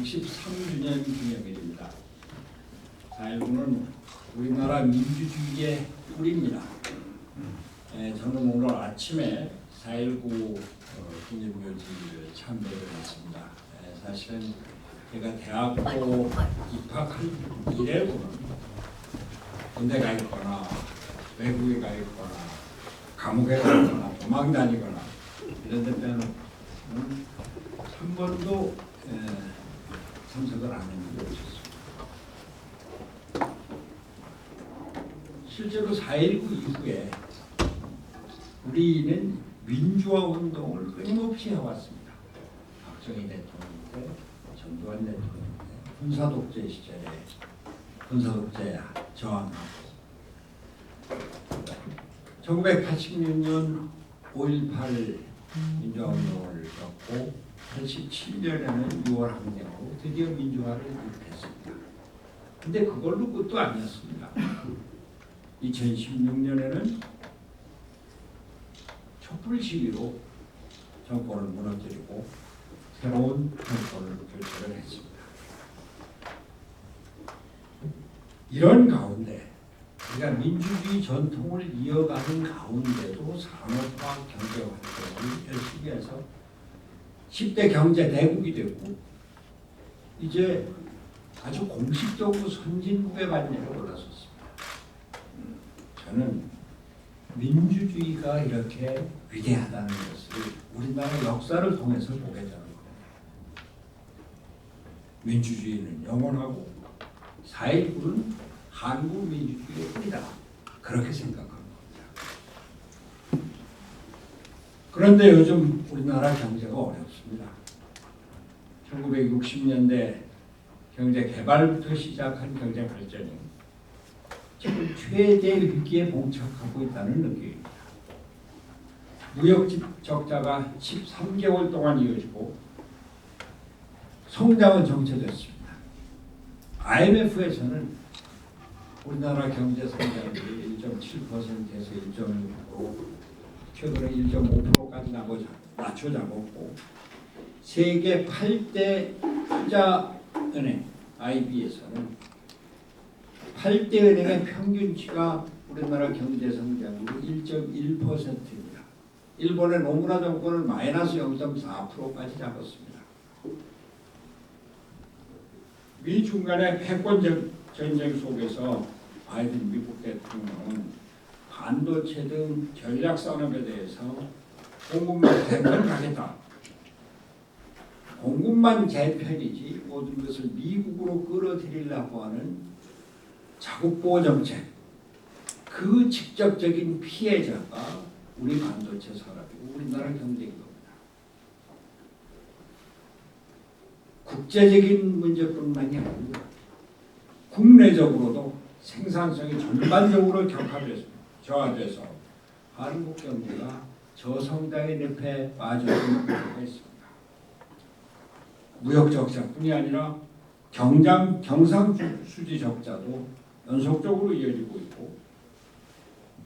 113주년 기념일입니다. 4.19는 우리나라 민주주의의 뿌리입니다. 저는 오늘 아침에 4.19 기념교지를 참배를 했습니다. 사실은 제가 대학교 입학한 이래로는 군대 가 있거나 외국에 가 있거나 감옥에 가 있거나 도망 다니거나 이런 데 빼놓고는 한 번도 참석을 안 했는 게 없었습니다. 실제로 4.19 이후에 우리는 민주화 운동을 끊임없이 해왔습니다. 박정희 대통령 때, 전두환 대통령 때, 군사독재 시절에 군사독재 저항하고 1986년 5.18 민주화 운동을 겪고 87년에는 6월 항쟁으로 드디어 민주화를 이룩했습니다. 근데 그걸로 끝도 아니었습니다. 2016년에는 촛불 시위로 정권을 무너뜨리고 새로운 정권을 교체를 했습니다. 이런 가운데 우리가 민주주의 전통을 이어가는 가운데도 산업화 경제 활동을 열심히 해서 10대 경제 대국이 되고 이제 아주 공식적으로 선진국의 반열에 올라섰습니다. 저는 민주주의가 이렇게 위대하다는 것을 우리나라 역사를 통해서 보게 되는 겁니다. 민주주의는 영원하고 4.19는 한국 민주주의의 뿌리다. 그렇게 생각하는 겁니다. 그런데 요즘 우리나라 경제가 어렵습니다. 1960년대 경제 개발부터 시작한 경제 발전이 지금 최대 위기에 봉착하고 있다는 느낌입니다. 무역 적자가 13개월 동안 이어지고 성장은 정체됐습니다. IMF에서는 우리나라 경제 성장률이 1.7%에서 1.6%, 최근에 1.5%까지 낮춰 잡았고 세계 8대 투자은행 IB에서는 8대 은행의 평균치가 우리나라 경제 성장률이 1.1%입니다. 일본의 노무라 정권은 마이너스 0.4%까지 잡았습니다. 미 중간의 패권 전쟁 속에서 바이든 미국 대통령은 반도체 등 전략 산업에 대해서 공급만 되면 가겠다. 공급만 재편이지 모든 것을 미국으로 끌어들이려고 하는 자국 보호 정책, 그 직접적인 피해자가 우리 반도체 산업이고 우리나라 경제인 겁니다. 국제적인 문제뿐만이 아니라 국내적으로도 생산성이 전반적으로 저하돼서 한국 경제가 저성장의 늪에 빠져있는 문제가 있습니다. 무역 적자뿐이 아니라 경상수지 적자도 연속적으로 이어지고 있고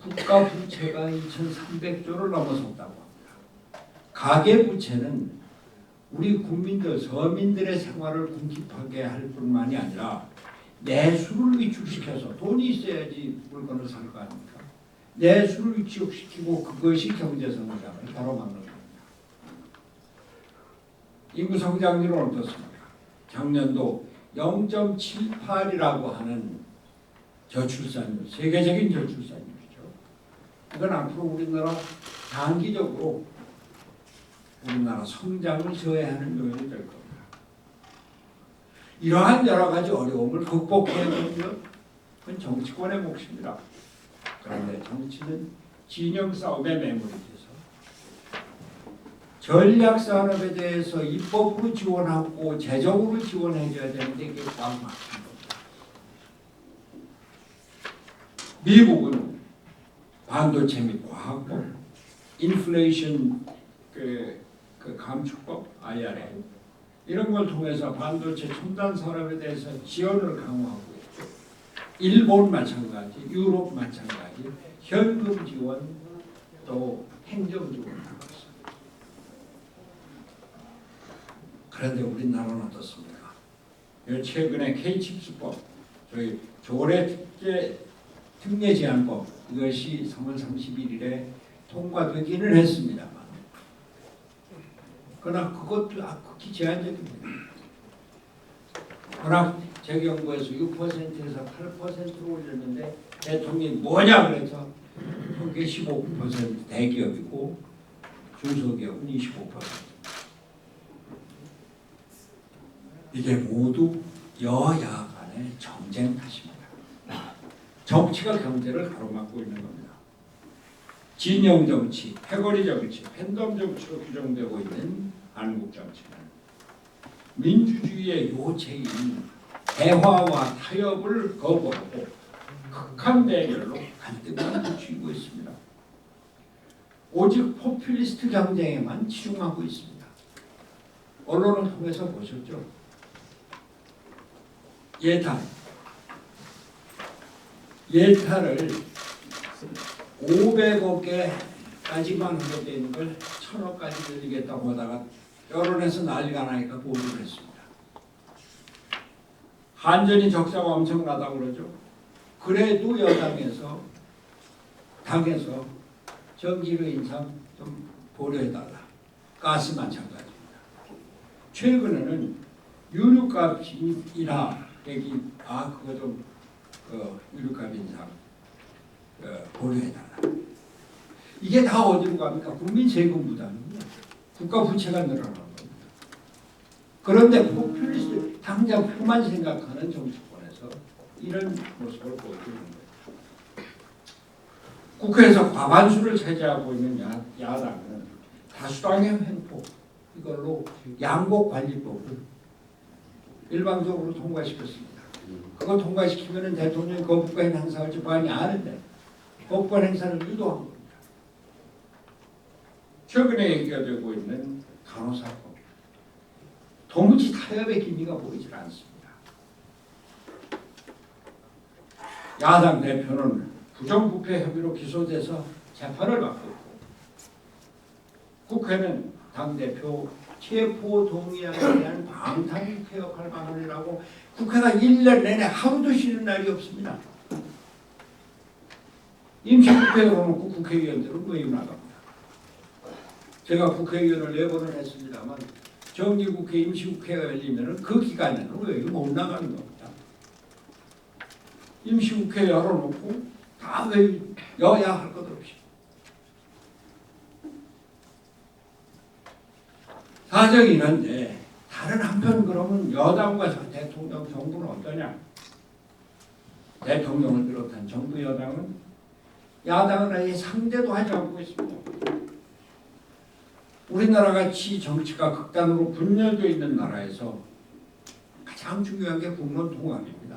국가 부채가 2,300조를 넘어섰다고 합니다. 가계 부채는 우리 국민들, 서민들의 생활을 궁핍하게 할 뿐만이 아니라 내수를 위축시켜서 돈이 있어야지 물건을 살 거 아닙니까? 내수를 위축시키고 그것이 경제 성장을 가로막는 겁니다. 인구 성장률은 어떻습니까? 작년도 0.78이라고 하는 저출산율, 세계적인 저출산율이죠. 이건 앞으로 우리나라 단기적으로 우리나라 성장을 저해하는 요인이 될 겁니다. 이러한 여러 가지 어려움을 극복해야 되는 건 그건 정치권의 몫입니다. 그런데 정치는 진영 싸움에 매몰이 돼서 전략 산업에 대해서 입법으로 지원하고 재정으로 지원해줘야 되는데 이게 꽉 막힌 겁니다. 미국은 반도체 및 과학법, 인플레이션 그 감축법, IRA 이런 걸 통해서 반도체 첨단 산업에 대해서 지원을 강화하고 있고 일본 마찬가지, 유럽 마찬가지 현금 지원 또 행정 지원을 하고 있습니다. 그런데 우리나라는 어떻습니까? 최근에 K칩스법, 저희 조례 특례 제한법 이것이 3월 31일에 통과되기는 했습니다만, 그러나 그것도 극히 제한적입니다. 그러나 재경부에서 6%에서 8%로 올렸는데 대통령이 뭐냐 그래서 그게 15% 대기업이고 중소기업은 25%. 이게 모두 여야 간의 정쟁 탓입니다. 정치가 경제를 가로막고 있는 겁니다. 진영 정치, 패거리 정치, 팬덤 정치로 규정되고 있는 한국 정치는 민주주의의 요체인 대화와 타협을 거부하고 극한 대결로 갈등만 부추기고 있습니다. 오직 포퓰리스트 경쟁에만 치중하고 있습니다. 언론을 통해서 보셨죠? 예타를 500억에까지만 하게 되는 걸 1000억까지 늘리겠다고 하다가 여론에서 난리가 나니까 보류를 했습니다. 한전이 적자가 엄청나다고 그러죠. 그래도 여당에서 당에서 전기료 인상 좀 보류해달라. 가스 마찬가지입니다. 최근에는 유류값 인하 얘기, 그거 좀 유류값 인상 보류해달라. 이게 다 어디로 갑니까? 국민 세금 부담입니다. 국가 부채가 늘어나는 겁니다. 그런데 포퓰리스트 당장 표만 생각하는 정치권에서 이런 모습을 보여주는 거예요. 국회에서 과반수를 차지하고 있는 야당은 다수당의 횡포, 이걸로 양곡관리법을 일방적으로 통과시켰습니다. 그거 통과시키면 대통령이 거부권 행사할지 많이 아는데 거부권 행사를 유도한 겁니다. 최근에 얘기가 되고 있는 간호사법, 도무지 타협의 기미가 보이질 않습니다. 야당 대표는 부정부패 혐의로 기소돼서 재판을 받고 있고, 국회는 당대표 체포 동의안에 대한 방탄국회 역할 방안이라고 국회가 1년 내내 하루도 쉬는 날이 없습니다. 임시국회 열어놓고 국회의원들은 외유 나갑니다. 제가 국회의원을 4번을 했습니다만 정기국회 임시국회가 열리면 그 기간에는 외유 못 나가는 겁니다. 임시국회 열어놓고 다 외유, 여야 할 것 없이. 사정이 있는데 다른 한편 그러면 여당과 대통령, 정부는 어떠냐? 대통령을 비롯한 정부 여당은 야당은 아예 상대도 하지 않고 있습니다. 우리나라같이 정치가 극단으로 분열되어 있는 나라에서 가장 중요한 게 국론 통합입니다.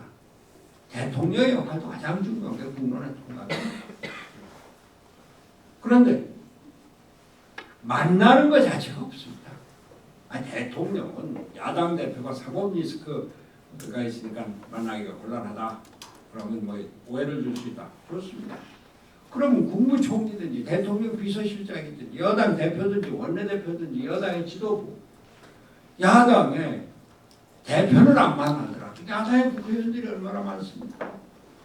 대통령의 역할도 가장 중요한 게 국론의 통합입니다. 그런데 만나는 것 자체가 없습니다. 대통령은 야당 대표가 사법 리스크가 있으니까 만나기가 곤란하다. 그러면 뭐 오해를 줄 수 있다. 그렇습니다. 그러면 국무총리든지 대통령 비서실장이든지 여당 대표든지 원내대표든지 여당의 지도부, 야당의 대표는 안 만나더라도 야당의 국회의원들이 얼마나 많습니까?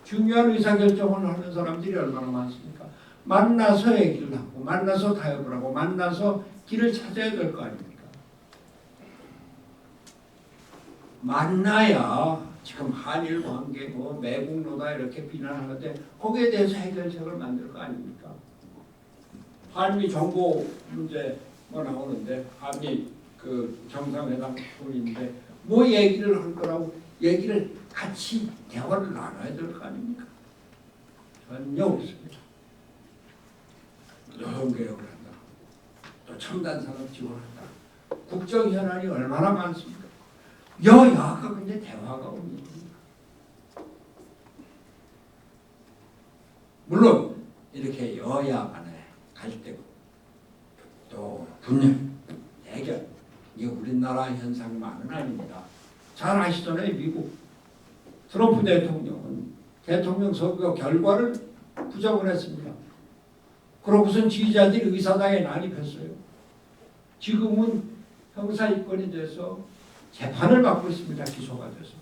중요한 의사결정을 하는 사람들이 얼마나 많습니까? 만나서 얘기를 하고 만나서 타협을 하고 만나서 길을 찾아야 될 거 아닙니까? 만나야 지금 한일 관계 뭐 매국노다 이렇게 비난하는데 거기에 대해서 해결책을 만들 거 아닙니까? 한미 정보 문제 뭐 나오는데 한미 그 정상회담 소리인데 뭐 얘기를 할 거라고 얘기를 같이 대화를 나눠야 될 거 아닙니까? 전혀 없습니다. 노동개혁을 한다. 또 첨단산업 지원한다. 국정 현안이 얼마나 많습니까? 여야가 근데 대화가 없는 겁니다. 물론 이렇게 여야 간에 갈등 또 분열, 대결 이게 우리나라 현상만은 아닙니다. 잘 아시잖아요. 미국 트럼프 대통령은 대통령 선거 결과를 부정을 했습니다. 그러고선 지지자들이 의사당에 난입했어요. 지금은 형사 입건이 돼서 재판을 받고 있습니다. 기소가 돼서.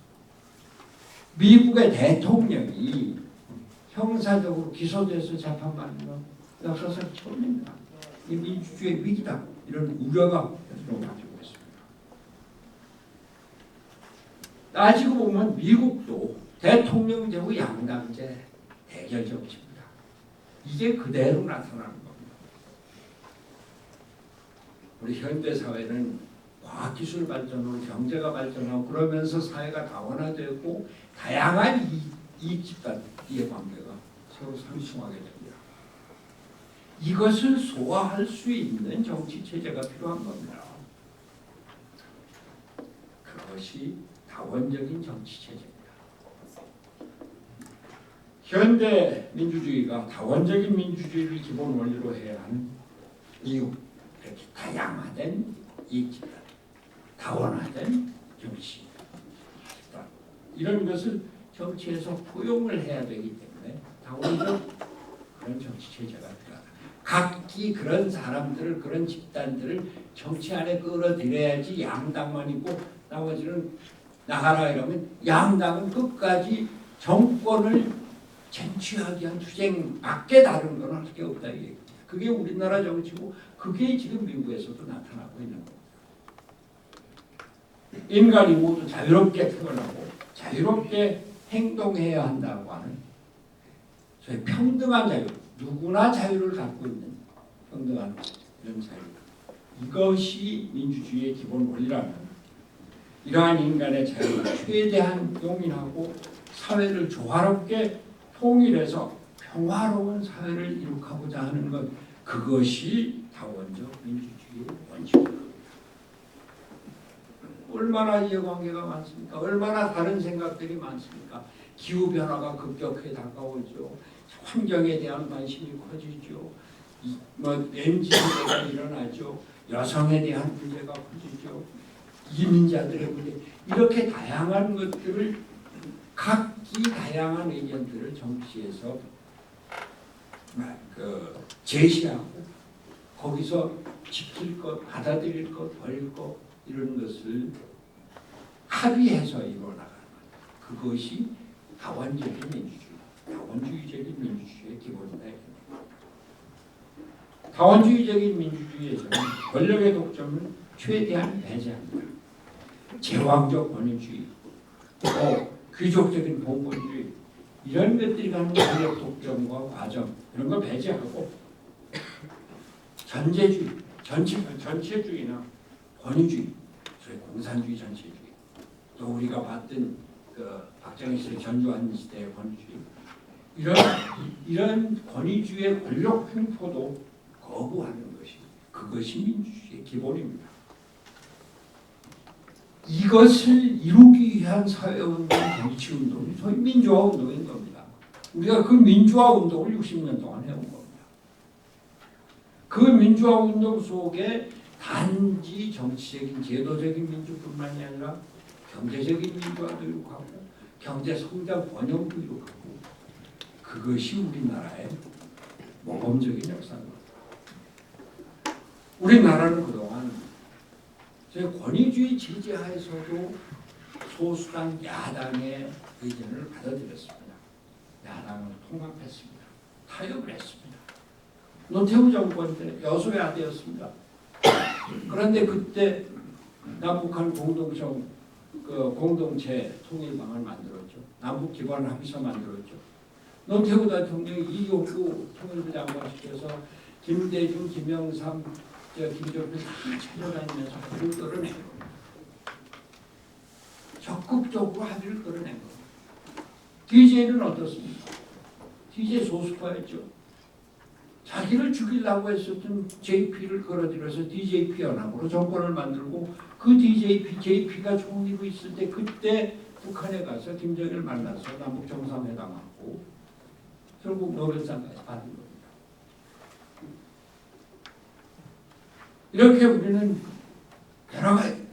미국의 대통령이 형사적으로 기소돼서 재판받는 건 역사상 처음입니다. 이 민주주의의 위기다. 이런 우려가 가지고 있습니다. 따지고 보면 미국도 대통령 제국 양당제 대결 정치입니다. 이게 그대로 나타나는 겁니다. 우리 현대 사회는 과학기술 발전으로 경제가 발전하고 그러면서 사회가 다원화되고 다양한 이익 집단 이해관계가 서로 상충하게 됩니다. 이것을 소화할 수 있는 정치 체제가 필요한 겁니다. 그것이 다원적인 정치 체제입니다. 현대 민주주의가 다원적인 민주주의를 기본 원리로 해야 하는 이유, 이렇게 다양화된 이익 집단, 다원화된 정치 집단, 이런 것을 정치에서 포용을 해야 되기 때문에 다원적 그런 정치 체제가 필요하다. 각기 그런 사람들을, 그런 집단들을 정치 안에 끌어들여야지 양당만 있고 나머지는 나가라 이러면 양당은 끝까지 정권을 쟁취하기 위한 투쟁 밖에 다른 건 할 게 없다 이 얘기입니다. 그게 우리나라 정치고 그게 지금 미국에서도 나타나고 있는 겁니다. 인간이 모두 자유롭게 태어나고 자유롭게 행동해야 한다고 하는 소위 평등한 자유, 누구나 자유를 갖고 있는 평등한 이런 자유, 이것이 민주주의의 기본 원리라는 이러한 인간의 자유를 최대한 용인하고 사회를 조화롭게 통일해서 평화로운 사회를 이룩하고자 하는 것, 그것이 다원적 민주주의의 원칙입니다. 얼마나 이해관계가 많습니까? 얼마나 다른 생각들이 많습니까? 기후변화가 급격히 다가오죠. 환경에 대한 관심이 커지죠. MZ 세대가 일어나죠. 여성에 대한 문제가 커지죠. 이민자들의 문제, 이렇게 다양한 것들을 각기 다양한 의견들을 정치에서 제시하고 거기서 지킬 것, 받아들일 것, 버릴 것, 이런 것을 합의해서 이루어나가는 것, 그것이 다원적인 민주주의, 다원주의적인 민주주의의 기본이다. 다원주의적인 민주주의에서는 권력의 독점을 최대한 배제합니다. 제왕적 권위주의, 또 귀족적인 봉건주의, 이런 것들이 갖는 권력 독점과 과정, 이런 걸 배제하고 전제주의, 전체주의나 권위주의, 소위 공산주의, 전체주의, 또 우리가 봤던 박정희 씨의 전두환 시대의 권위주의, 이런 권위주의의 권력 횡포도 거부하는 것이, 그것이 민주주의의 기본입니다. 이것을 이루기 위한 사회운동, 정치운동이 소위 민주화운동인 겁니다. 우리가 그 민주화운동을 60년 동안 해온 겁니다. 그 민주화운동 속에 단지 정치적인 제도적인 민주뿐만이 아니라 경제적인 민주화도 이룩하고 경제성장 번영도 이룩하고, 그것이 우리나라의 모범적인 역사입니다. 우리나라는 그동안 권위주의 체제하에서도 소수당 야당의 의견을 받아들였습니다. 야당을 통합했습니다. 타협을 했습니다. 노태우 정권 때 여소야대였습니다. 그런데 그때 남북한 공동체 통일방을 만들었죠. 남북기관 합의서 만들었죠. 노태우 대통령이 이용구 통일부 장관시켜서 김대중, 김영삼, 김정필 다 찾아다니면서 합의를 끌어낸 겁니다. 적극적으로 합의를 끌어낸 겁니다. DJ는 어떻습니까? DJ 소수파였죠. 자기를 죽이려고 했었던 JP를 끌어들여서 DJP 연합으로 정권을 만들고, 그 JP가 총리로 있을 때 그때 북한에 가서 김정일을 만나서 남북 정상회담하고 결국 노벨상까지 받은 겁니다. 이렇게 우리는 여러 가지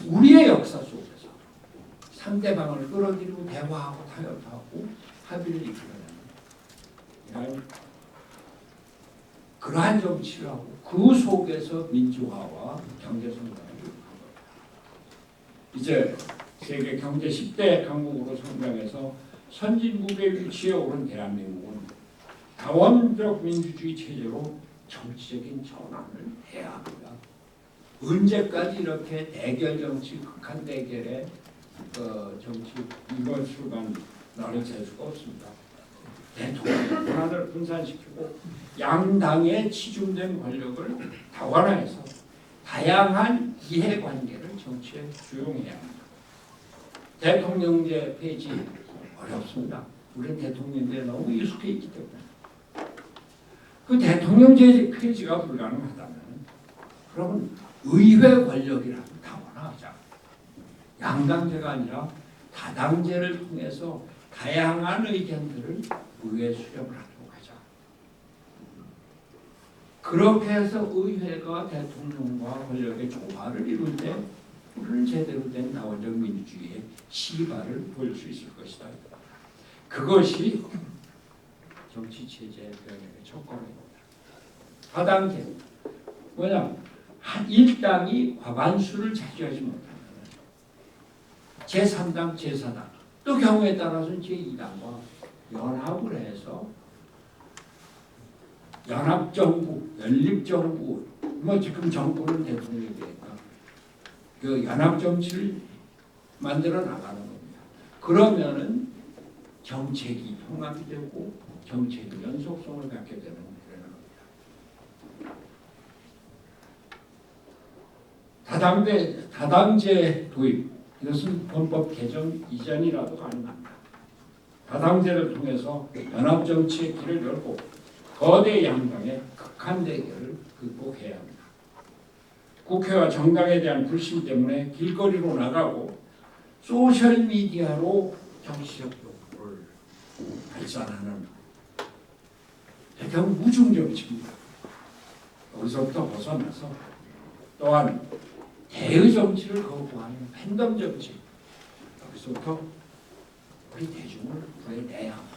우리의 역사 속에서 상대방을 끌어들이고 대화하고 타협하고 합의를 이끌어내는 그러한 정치를 하고, 그 속에서 민주화와 경제성장을 이룩한 겁니다. 이제 세계 경제 10대 강국으로 성장해서 선진국의 위치에 오른 대한민국은 다원적 민주주의 체제로 정치적인 전환을 해야 합니다. 언제까지 이렇게 대결 정치, 극한 대결의 정치 이것으로만 나를 셀 수가 없습니다. 대통령의 권한을 분산시키고 양당의 치중된 권력을 다원화해서 다양한 이해관계를 정치에 수용해야 합니다. 대통령제 폐지 어렵습니다. 우리는 대통령제에 너무 익숙해 있기 때문에. 그 대통령제 폐지가 불가능하다면 그러면 의회 권력이라도 다원화하자. 양당제가 아니라 다당제를 통해서 다양한 의견들을 의회에 수렴을 하도록 하자. 그렇게 해서 의회가 대통령과 권력의 조화를 이룰 때 우리는 제대로 된 다원적 민주주의의 시발을 보일 수 있을 것이다. 그것이 정치체제의 변혁의 첫걸음입니다. 다당제 뭐냐? 한 일당이 과반수를 차지하지 못하면 제3당, 제4당 또 경우에 따라서는 제2당과 연합을 해서 연합정부, 연립정부 뭐 지금 정부는 대통령이니까 그 연합정치를 만들어 나가는 겁니다. 그러면은 정책이 통합이 되고 정책이 연속성을 갖게 되는 그런 겁니다. 다당제 도입 이것은 헌법 개정 이전이라도 가능합니다. 다당제를 통해서 연합정치의 길을 열고 거대 양당의 극한 대결을 극복해야 합니다. 국회와 정당에 대한 불신 때문에 길거리로 나가고 소셜미디어로 정치적 욕구를 발산하는 대형 무중정치입니다. 여기서부터 벗어나서 또한 대의 정치를 거부하는 팬덤 정치 여기서부터 우리 대중을 구해내야 합니다.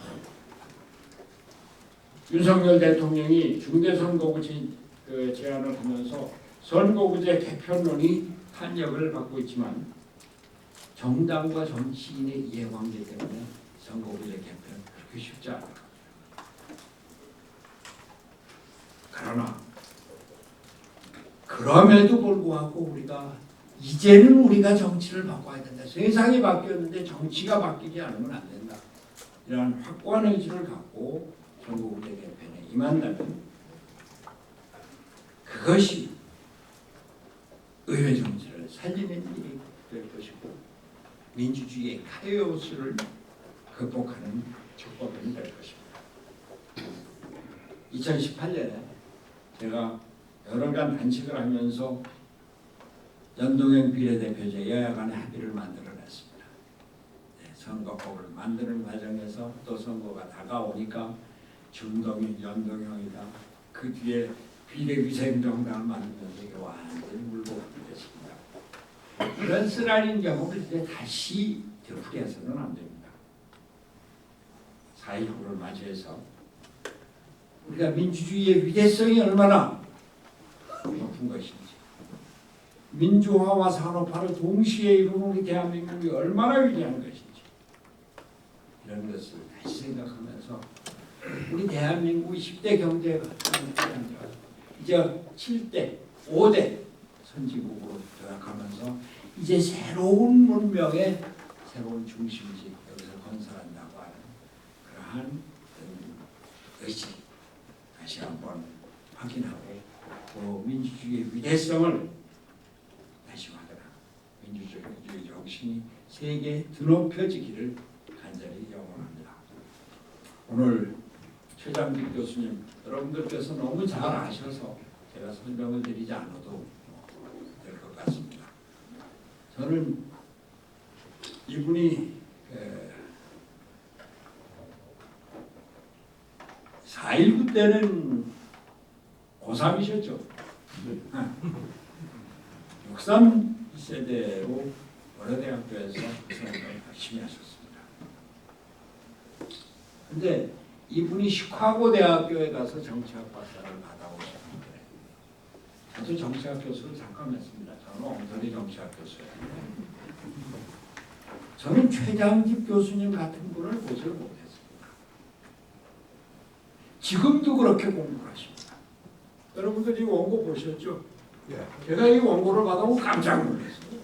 윤석열 대통령이 중대선거구 제안을 하면서 선거구제 개편론이 탄력을 받고 있지만 정당과 정치인의 이해관계 때문에 선거구제 개편 그렇게 쉽지 않아요. 그러나 그럼에도 불구하고 이제는 우리가 정치를 바꿔야 된다. 세상이 바뀌었는데 정치가 바뀌지 않으면 안 된다. 이러한 확고한 의지를 갖고 선거구제 개편에 임한다면 그것이 의회 정치를 살리는 일이 될 것이고 민주주의의 카오스를 극복하는 첫걸음이 될 것입니다. 2018년에 제가 여러간 단식을 하면서 연동형 비례대표제 여야 간의 합의를 만들어냈습니다. 선거법을 만드는 과정에서 또 선거가 다가오니까 중동형, 연동형이다. 그 뒤에 비례위생정당을 만들면서 이게 완전히 물복이 됐습니다. 그런 쓰라린 경우를 이제 다시 되풀이해서는 안 됩니다. 4.19를 맞이해서 우리가 민주주의의 위대성이 얼마나 높은 것인지 민주화와 산업화를 동시에 이루는 우리 대한민국이 얼마나 위대한 것인지 이런 것을 다시 생각하면서 우리 대한민국이 10대 경제가 이제 7대, 5대 선진국으로 도약하면서 이제 새로운 문명의 새로운 중심지 여기서 건설한다고 하는 그러한 의식 다시 한번 확인하고 또 민주주의의 위대성을 다시 확인하고 민주주의 정신이 세계에 드높여지기를 간절히 영원합니다. 오늘 최장직 교수님 여러분들께서 너무 잘 아셔서 제가 설명을 드리지 않아도 될 것 같습니다. 저는 이분이 4.19 때는 고3이셨죠. 63세대로 원어대학교에서 선생님을 열심히 하셨습니다. 근데 이분이 시카고 대학교에 가서 정치학 박사를 받아오셨는데 저도 정치학 교수를 잠깐 했습니다. 저는 엉터리 정치학 교수예요. 저는 최장집 교수님 같은 분을 보지를 못했습니다. 지금도 그렇게 공부를 하십니다. 여러분들 이 원고 보셨죠? 예. 제가 이 원고를 받아보고 깜짝 놀랐어요.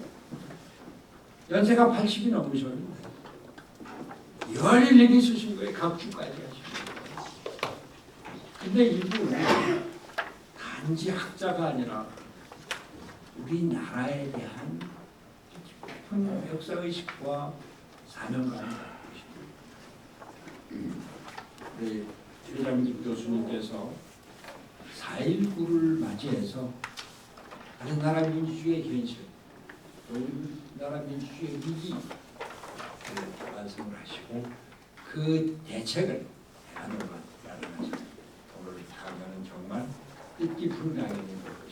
연세가 80이 넘으셔요. 열일일이 쓰신 거예요. 각주까지 하시고. 근데 이분 단지 학자가 아니라 우리나라에 대한 깊은 역사의식과 사명감을 갖고 계십니다. 우리 최장집 교수님께서 4.19를 맞이해서 우리나라 민주주의의 현실, 우리나라 민주주의의 위기를 말씀을 하시고 그 대책을 마련하셔서 오늘 강연은 정말 뜻깊은 강연인 것 같습니다.